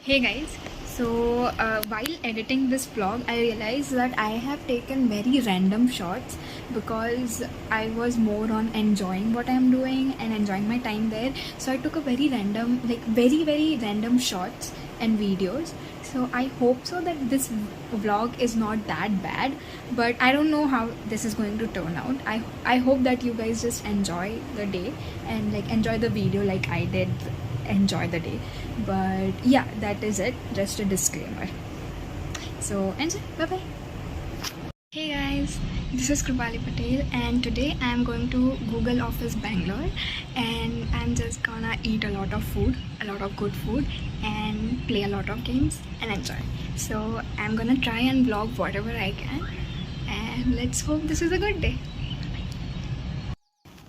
Hey guys, while editing this vlog, I realized that I have taken very random shots because I was more on enjoying what I am doing and enjoying my time there. So I took a very random, very random shots and videos. So I hope so that this vlog is not that bad, but I don't know how this is going to turn out. I hope that you guys just enjoy the day and enjoy the video like I did enjoy the day. But yeah, that is it, just a disclaimer. So enjoy. Bye bye. Hey guys, this is Krupali Patel and today I am going to Google Office Bangalore and I'm just gonna eat a lot of food, a lot of good food, and play a lot of games and enjoy. So I'm gonna try and vlog whatever I can and let's hope this is a good day.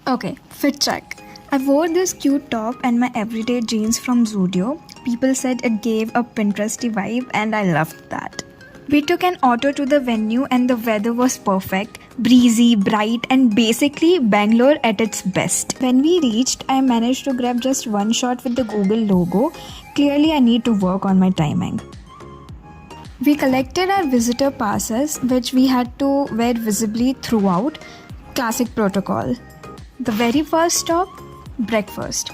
Okay, fit check. I wore this cute top and my everyday jeans from Zudio. People said it gave a Pinteresty vibe and I loved that. We took an auto to the venue and the weather was perfect, breezy, bright, and basically Bangalore at its best. When we reached, I managed to grab just one shot with the Google logo. Clearly I need to work on my timing. We collected our visitor passes, which we had to wear visibly throughout. Classic protocol. The very first stop, breakfast.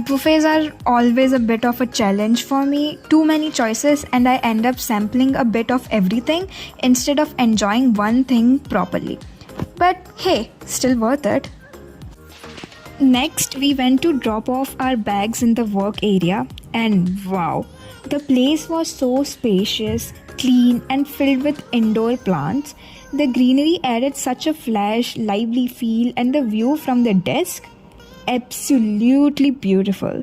Buffets are always a bit of a challenge for me. Too many choices and I end up sampling a bit of everything instead of enjoying one thing properly. But hey, still worth it. Next, we went to drop off our bags in the work area and wow, the place was so spacious, clean and filled with indoor plants. The greenery added such a flash, lively feel and the view from the desk, absolutely beautiful.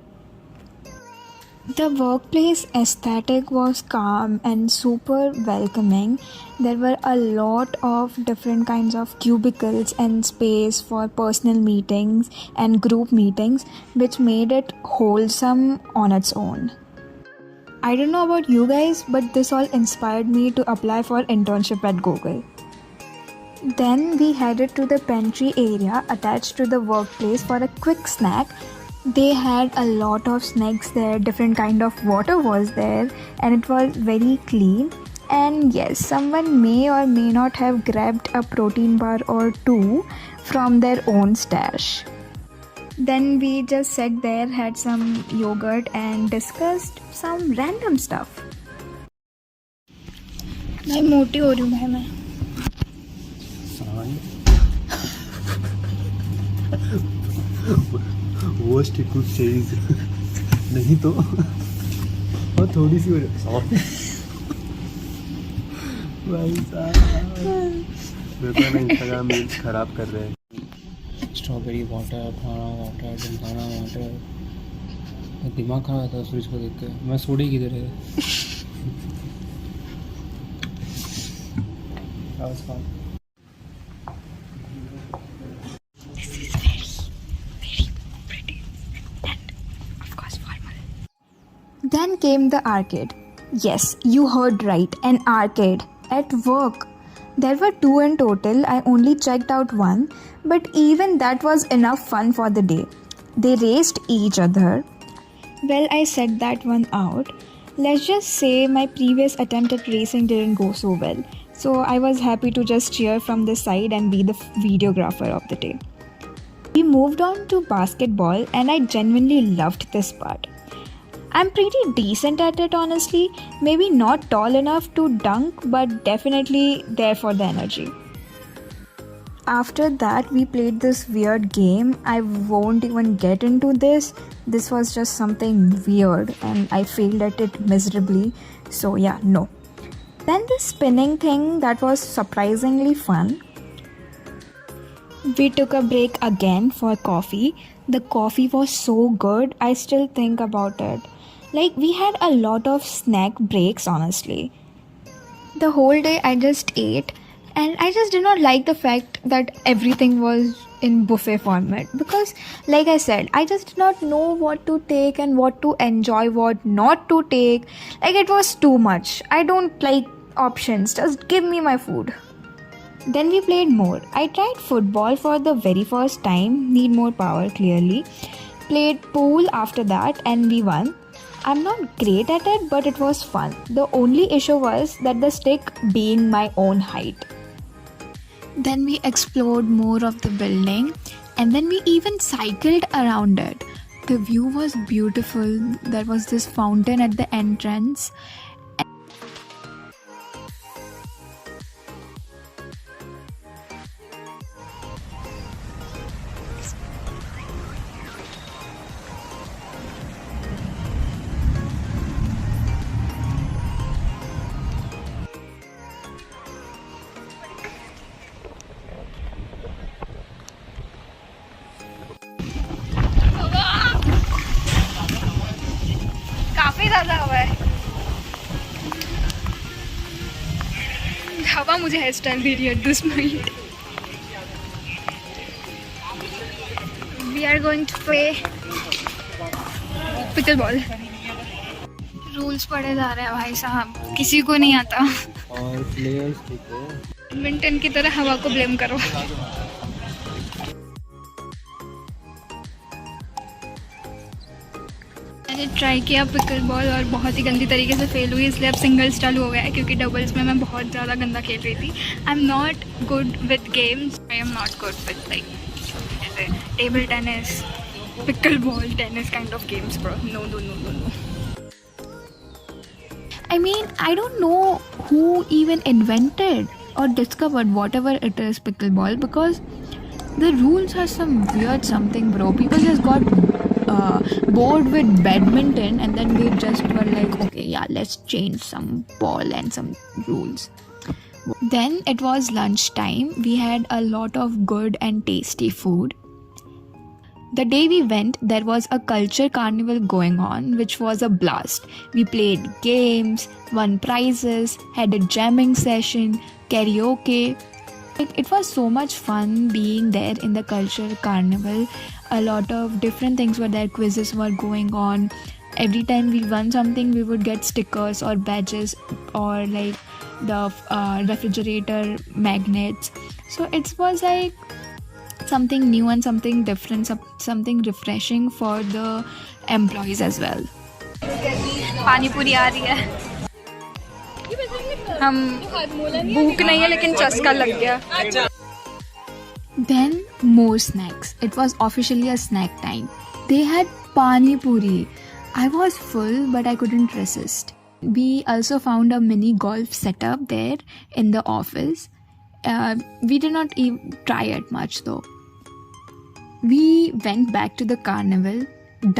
The workplace aesthetic was calm and super welcoming. There were a lot of different kinds of cubicles and space for personal meetings and group meetings, which made it wholesome on its own. I don't know about you guys, but this all inspired me to apply for internship at Google. Then we headed to the pantry area attached to the workplace for a quick snack. They had a lot of snacks there, different kind of water was there, and it was very clean. And yes, someone may or may not have grabbed a protein bar or two from their own stash. Then we just sat there, had some yogurt and discussed some random stuff. मैं मोटी हो रही हूँ भाई मैं. वो stick चीज नहीं तो और थोड़ी सी भाई साहब मेरे को ना इंस्टाग्राम रील्स खराब कर रहे हैं. स्ट्रॉबेरी वाटर, खाना वाटर, जिमखाना वाटर. दिमाग खराब था सूरज को देख के. मैं सोडे किधर है. Then came the arcade. Yes, you heard right, an arcade. At work. There were two in total, I only checked out one, but even that was enough fun for the day. They raced each other. Well, I said that one out. Let's just say my previous attempt at racing didn't go so well, so I was happy to just cheer from the side and be the videographer of the day. We moved on to basketball and I genuinely loved this part. I'm pretty decent at it honestly, maybe not tall enough to dunk but definitely there for the energy. After that we played this weird game. I won't even get into this. This was just something weird and I failed at it miserably, so yeah, no. Then the spinning thing, that was surprisingly fun. We took a break again for coffee. The coffee was so good, I still think about it. We had a lot of snack breaks honestly. The whole day I just ate and I just did not like the fact that everything was in buffet format because like I said, I just did not know what to take and what to enjoy, what not to take. It was too much. I don't like options, just give me my food. Then we played more. I tried football for the very first time, need more power clearly. Played pool after that and we won. I'm not great at it, but it was fun. The only issue was that the stick being my own height. Then we explored more of the building, and then we even cycled around it. The view was beautiful. There was this fountain at the entrance. काफी ज़्यादा हवा है. हवा मुझे hair style दे रही है at this point. We are going to play pickleball. Rules पढ़े जा रहे हैं भाई साहब, किसी को नहीं आता. और प्लेयर्स ठीक है. बैडमिंटन की तरह हवा को ब्लेम करो. मैंने ट्राई किया पिकल बॉल और बहुत ही गंदी तरीके से फेल हुई, इसलिए अब सिंगल्स चालू हो गया है क्योंकि डबल्स में मैं बहुत ज़्यादा गंदा खेल रही थी. I am not good with games. I am not good with like जैसे table tennis, pickleball, tennis kind of games bro. No no no no no. I mean, I don't know who even invented or discovered whatever it is pickleball, because the rules are some weird something, bro. People just got bored with badminton and then they just were like, okay, yeah, let's change some ball and some rules. Then it was lunchtime. We had a lot of good and tasty food. The day we went, there was a culture carnival going on, which was a blast. We played games, won prizes, had a jamming session, karaoke. It was so much fun being there in the culture carnival. A lot of different things were there. Quizzes were going on. Every time we won something, we would get stickers or badges or like the refrigerator magnets. So it was like something new and something different, something refreshing for the employees as well. पानी पूरी आ रही है. हम भूख नहीं है लेकिन चस्का लग गया. Then more snacks. It was officially a snack time. They had pani puri. I was full but I couldn't resist. We also found a mini golf setup there in the office. We did not even try it much though. We went back to the carnival,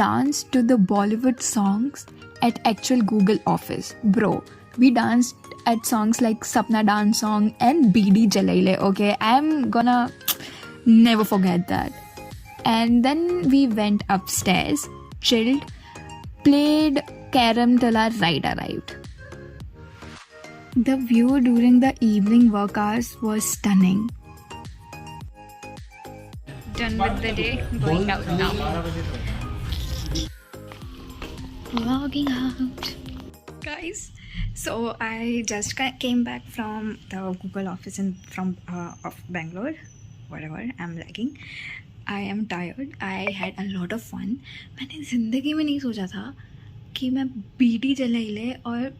danced to the Bollywood songs at actual Google office. Bro, we danced at songs like Sapna Dance Song and BD Jalaile, okay? I'm gonna never forget that. And then we went upstairs, chilled, played carom till our ride arrived. The view during the evening work hours was stunning. Done with the day, going out now. Logging out. Guys, so I just came back from the Google office of Bangalore. Whatever, I'm lagging. I am tired. I had a lot of fun. मैंने ज़िंदगी में नहीं सोचा था कि मैं BD जलाइले और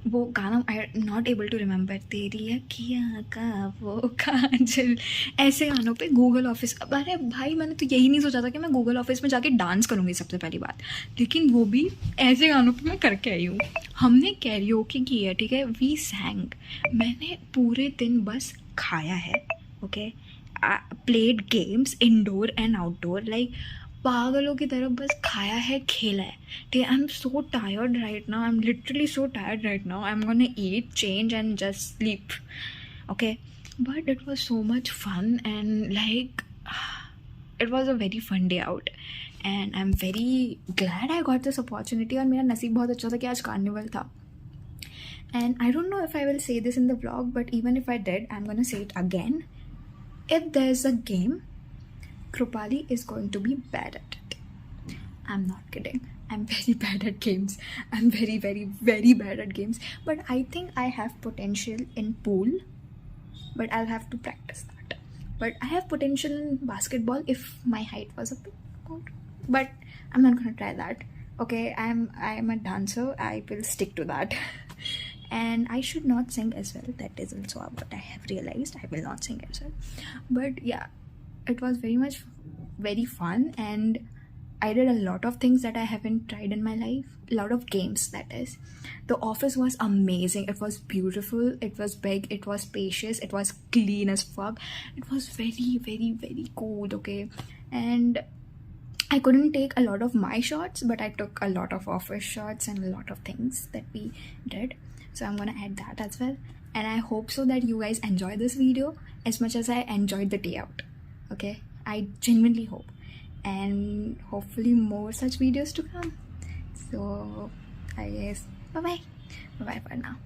वो गाना आई नॉट एबल टू रिमेंबर, तेरी अखियाँ का वो काजल, ऐसे गानों पे गूगल ऑफिस. अरे भाई, मैंने तो यही नहीं सोचा था कि मैं गूगल ऑफिस में जाके डांस करूँगी सबसे पहली बात, लेकिन वो भी ऐसे गानों पे मैं करके आई हूँ. हमने कैरियोके की है, ठीक है. We sang. मैंने पूरे दिन बस खाया है, okay. Played games indoor and outdoor, like पागलों की तरफ बस खाया है, खेला है, ठीक है. I am so tired right now. I am literally so tired right now. I am gonna eat, change and just sleep, okay. But it was so much fun and like it was a very fun day out and I am very glad I got this opportunity. और मेरा नसीब बहुत अच्छा था कि आज carnival था. And I don't know if I will say this in the vlog, but even if I did, I am gonna say it again. If there's a game, Krupali is going to be bad at it. I'm not kidding. I'm very bad at games. I'm very, very, very bad at games. But I think I have potential in pool. But I'll have to practice that. But I have potential in basketball if my height was a bit good. But I'm not going to try that. Okay, I'm a dancer. I will stick to that. And I should not sing as well. That is also what I have realized. I will not sing as well. But yeah, it was very fun, and I did a lot of things that I haven't tried in my life. A lot of games, that is. The office was amazing. It was beautiful. It was big. It was spacious. It was clean as fuck. It was very, very, very cool. Okay, and I couldn't take a lot of my shots, but I took a lot of office shots and a lot of things that we did. So I'm gonna add that as well. And I hope so that you guys enjoy this video as much as I enjoyed the day out. Okay, I genuinely hope. And hopefully more such videos to come. So I guess bye bye for now.